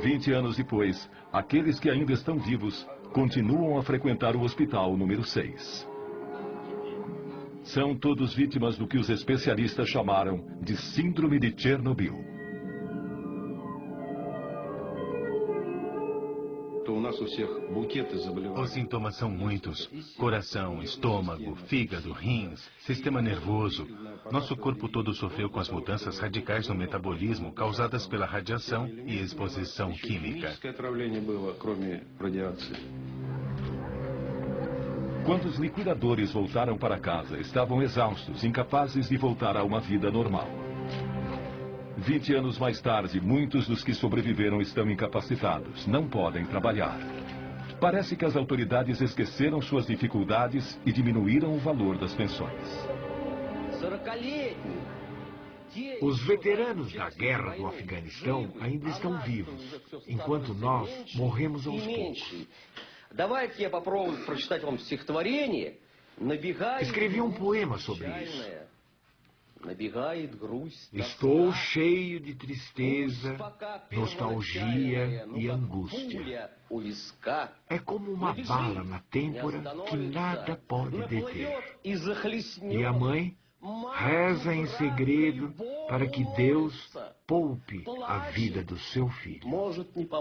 20 anos depois, aqueles que ainda estão vivos continuam a frequentar o hospital número 6. São todos vítimas do que os especialistas chamaram de Síndrome de Chernobyl. Os sintomas são muitos: coração, estômago, fígado, rins, sistema nervoso. Nosso corpo todo sofreu com as mudanças radicais no metabolismo causadas pela radiação e exposição química. Quando os liquidadores voltaram para casa, estavam exaustos, incapazes de voltar a uma vida normal. 20 anos mais tarde, muitos dos que sobreviveram estão incapacitados, não podem trabalhar. Parece que as autoridades esqueceram suas dificuldades e diminuíram o valor das pensões. Os veteranos da guerra do Afeganistão ainda estão vivos, enquanto nós morremos aos poucos. Escrevi um poema sobre isso. Estou cheio de tristeza, nostalgia e angústia. É como uma bala na têmpora que nada pode deter. E a mãe reza em segredo para que Deus poupe a vida do seu filho.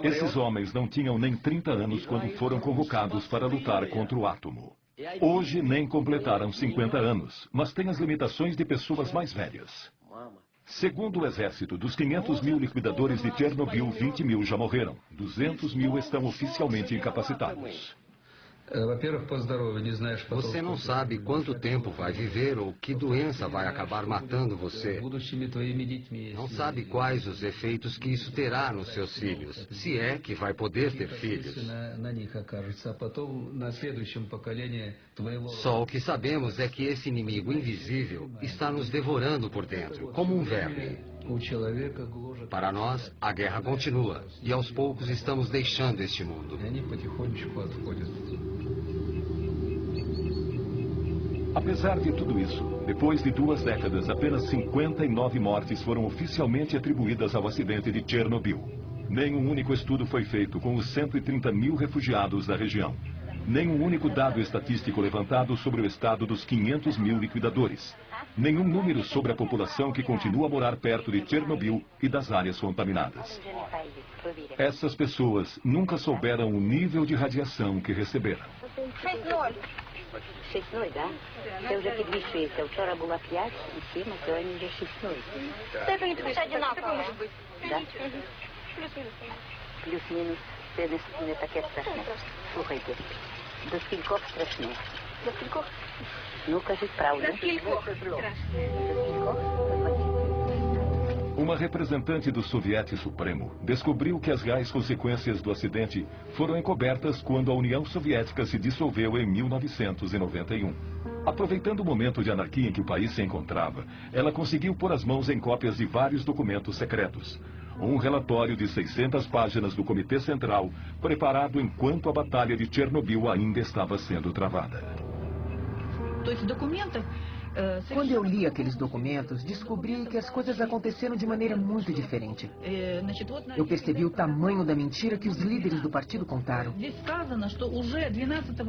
Esses homens não tinham nem 30 anos quando foram convocados para lutar contra o átomo. Hoje nem completaram 50 anos, mas têm as limitações de pessoas mais velhas. Segundo o exército, dos 500 mil liquidadores de Chernobyl, 20 mil já morreram. 200 mil estão oficialmente incapacitados. Você não sabe quanto tempo vai viver ou que doença vai acabar matando você. Não sabe quais os efeitos que isso terá nos seus filhos, se é que vai poder ter filhos. Só o que sabemos é que esse inimigo invisível está nos devorando por dentro, como um verme. Para nós, a guerra continua e aos poucos estamos deixando este mundo. Apesar de tudo isso, depois de 2 décadas, apenas 59 mortes foram oficialmente atribuídas ao acidente de Chernobyl. Nenhum único estudo foi feito com os 130 mil refugiados da região. Nenhum único dado estatístico levantado sobre o estado dos 500 mil liquidadores. Nenhum número sobre a população que continua a morar perto de Chernobyl e das áreas contaminadas. Essas pessoas nunca souberam o nível de radiação que receberam. 6-0, да? Це вже підвищується. Вчора була 5 і 7, а сьогодні вже 6-0. Степені це одинаково може бути. Да? Плюс-мінус. Плюс-мінус. Це не таке страшне. Слухайте, до скількох страшне? До скількох? Ну, кажіть правду. До скількох страшне? До скількох? Uma representante do Soviete Supremo descobriu que as reais consequências do acidente foram encobertas quando a União Soviética se dissolveu em 1991. Aproveitando o momento de anarquia em que o país se encontrava, ela conseguiu pôr as mãos em cópias de vários documentos secretos. Um relatório de 600 páginas do Comitê Central, preparado enquanto a Batalha de Chernobyl ainda estava sendo travada. Quando eu li aqueles documentos, descobri que as coisas aconteceram de maneira muito diferente. Eu percebi o tamanho da mentira que os líderes do partido contaram.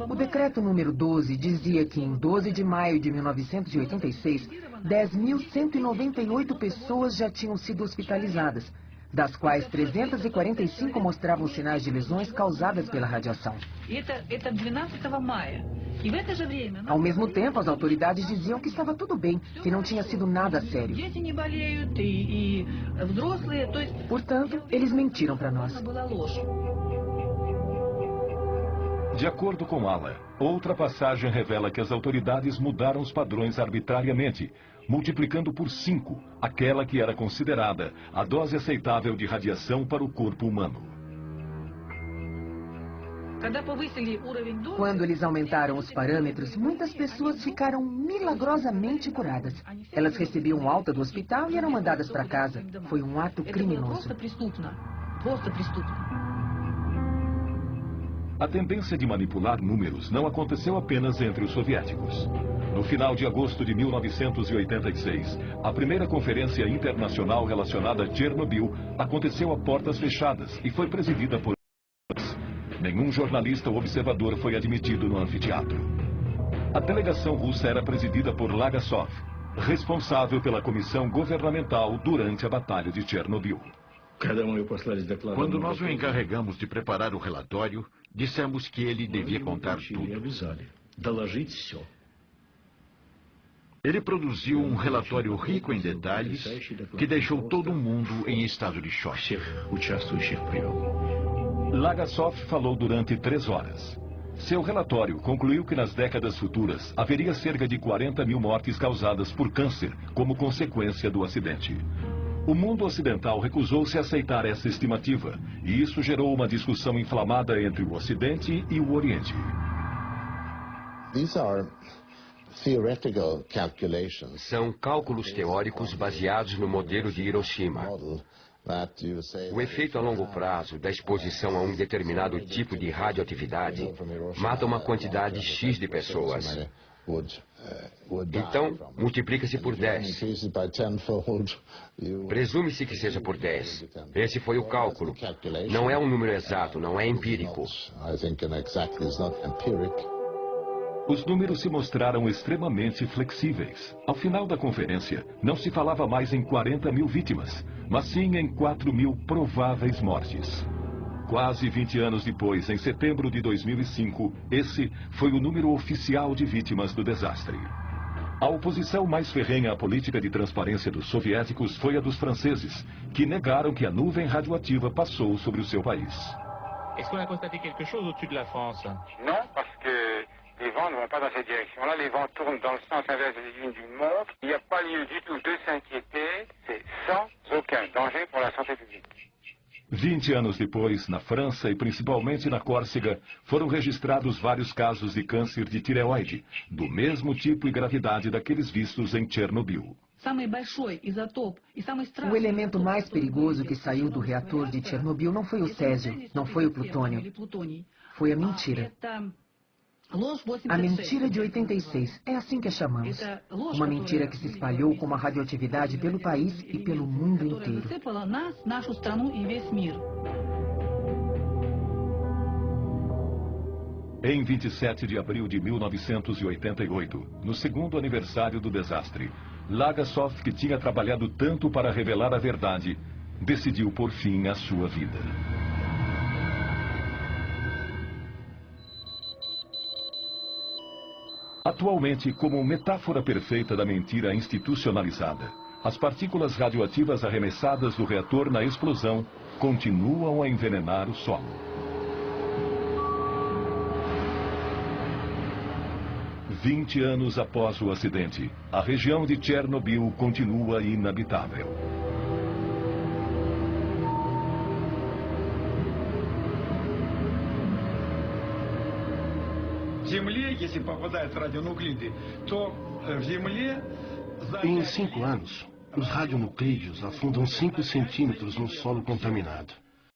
O decreto número 12 dizia que em 12 de maio de 1986, 10.198 pessoas já tinham sido hospitalizadas, das quais 345 mostravam sinais de lesões causadas pela radiação. Ao mesmo tempo, as autoridades diziam que estava tudo bem, que não tinha sido nada sério. Portanto, eles mentiram para nós. De acordo com Ala, outra passagem revela que as autoridades mudaram os padrões arbitrariamente, multiplicando por 5 aquela que era considerada a dose aceitável de radiação para o corpo humano. Quando eles aumentaram os parâmetros, muitas pessoas ficaram milagrosamente curadas. Elas recebiam alta do hospital e eram mandadas para casa. Foi um ato criminoso. A tendência de manipular números não aconteceu apenas entre os soviéticos. No final de agosto de 1986, a primeira conferência internacional relacionada a Chernobyl aconteceu a portas fechadas e foi presidida por... Nenhum jornalista ou observador foi admitido no anfiteatro. A delegação russa era presidida por Lagasov, responsável pela comissão governamental durante a Batalha de Chernobyl. Quando nós o encarregamos de preparar o relatório, dissemos que ele devia contar tudo. Ele produziu um relatório rico em detalhes que deixou todo mundo em estado de choque. Lagasov falou durante 3 horas. Seu relatório concluiu que nas décadas futuras haveria cerca de 40 mil mortes causadas por câncer como consequência do acidente. O mundo ocidental recusou-se a aceitar essa estimativa, e isso gerou uma discussão inflamada entre o Ocidente e o Oriente. São cálculos teóricos baseados no modelo de Hiroshima. O efeito a longo prazo da exposição a um determinado tipo de radioatividade mata uma quantidade X de pessoas. Então, multiplica-se por 10. Presume-se que seja por 10. Esse foi o cálculo. Não é um número exato, não é empírico. Os números se mostraram extremamente flexíveis. Ao final da conferência, não se falava mais em 40 mil vítimas, mas sim em 4 mil prováveis mortes. Quase 20 anos depois, em setembro de 2005, esse foi o número oficial de vítimas do desastre. A oposição mais ferrenha à política de transparência dos soviéticos foi a dos franceses, que negaram que a nuvem radioativa passou sobre o seu país. Est-ce qu'on a constaté quelque chose au-dessus de la France? Non, parce que les vents ne vont pas dans cette direction-là. Les vents tournent dans le sens inverse des lignes d'une montre. Il n'y a pas lieu du tout de s'inquiéter. C'est sans aucun danger pour la santé publique. 20 anos depois, na França e principalmente na Córcega, foram registrados vários casos de câncer de tireoide, do mesmo tipo e gravidade daqueles vistos em Chernobyl. O elemento mais perigoso que saiu do reator de Chernobyl não foi o césio, não foi o plutônio. Foi a mentira. A mentira de 86, é assim que a chamamos. Uma mentira que se espalhou como a radioatividade pelo país e pelo mundo inteiro. Em 27 de abril de 1988, no segundo aniversário do desastre, Lagasov, que tinha trabalhado tanto para revelar a verdade, decidiu por fim a sua vida. Atualmente, como metáfora perfeita da mentira institucionalizada, as partículas radioativas arremessadas do reator na explosão continuam a envenenar o solo. Vinte anos após o acidente, a região de Chernobyl continua inabitável. Em 5 anos, os radionucleidos afundam 5 centímetros no solo contaminado.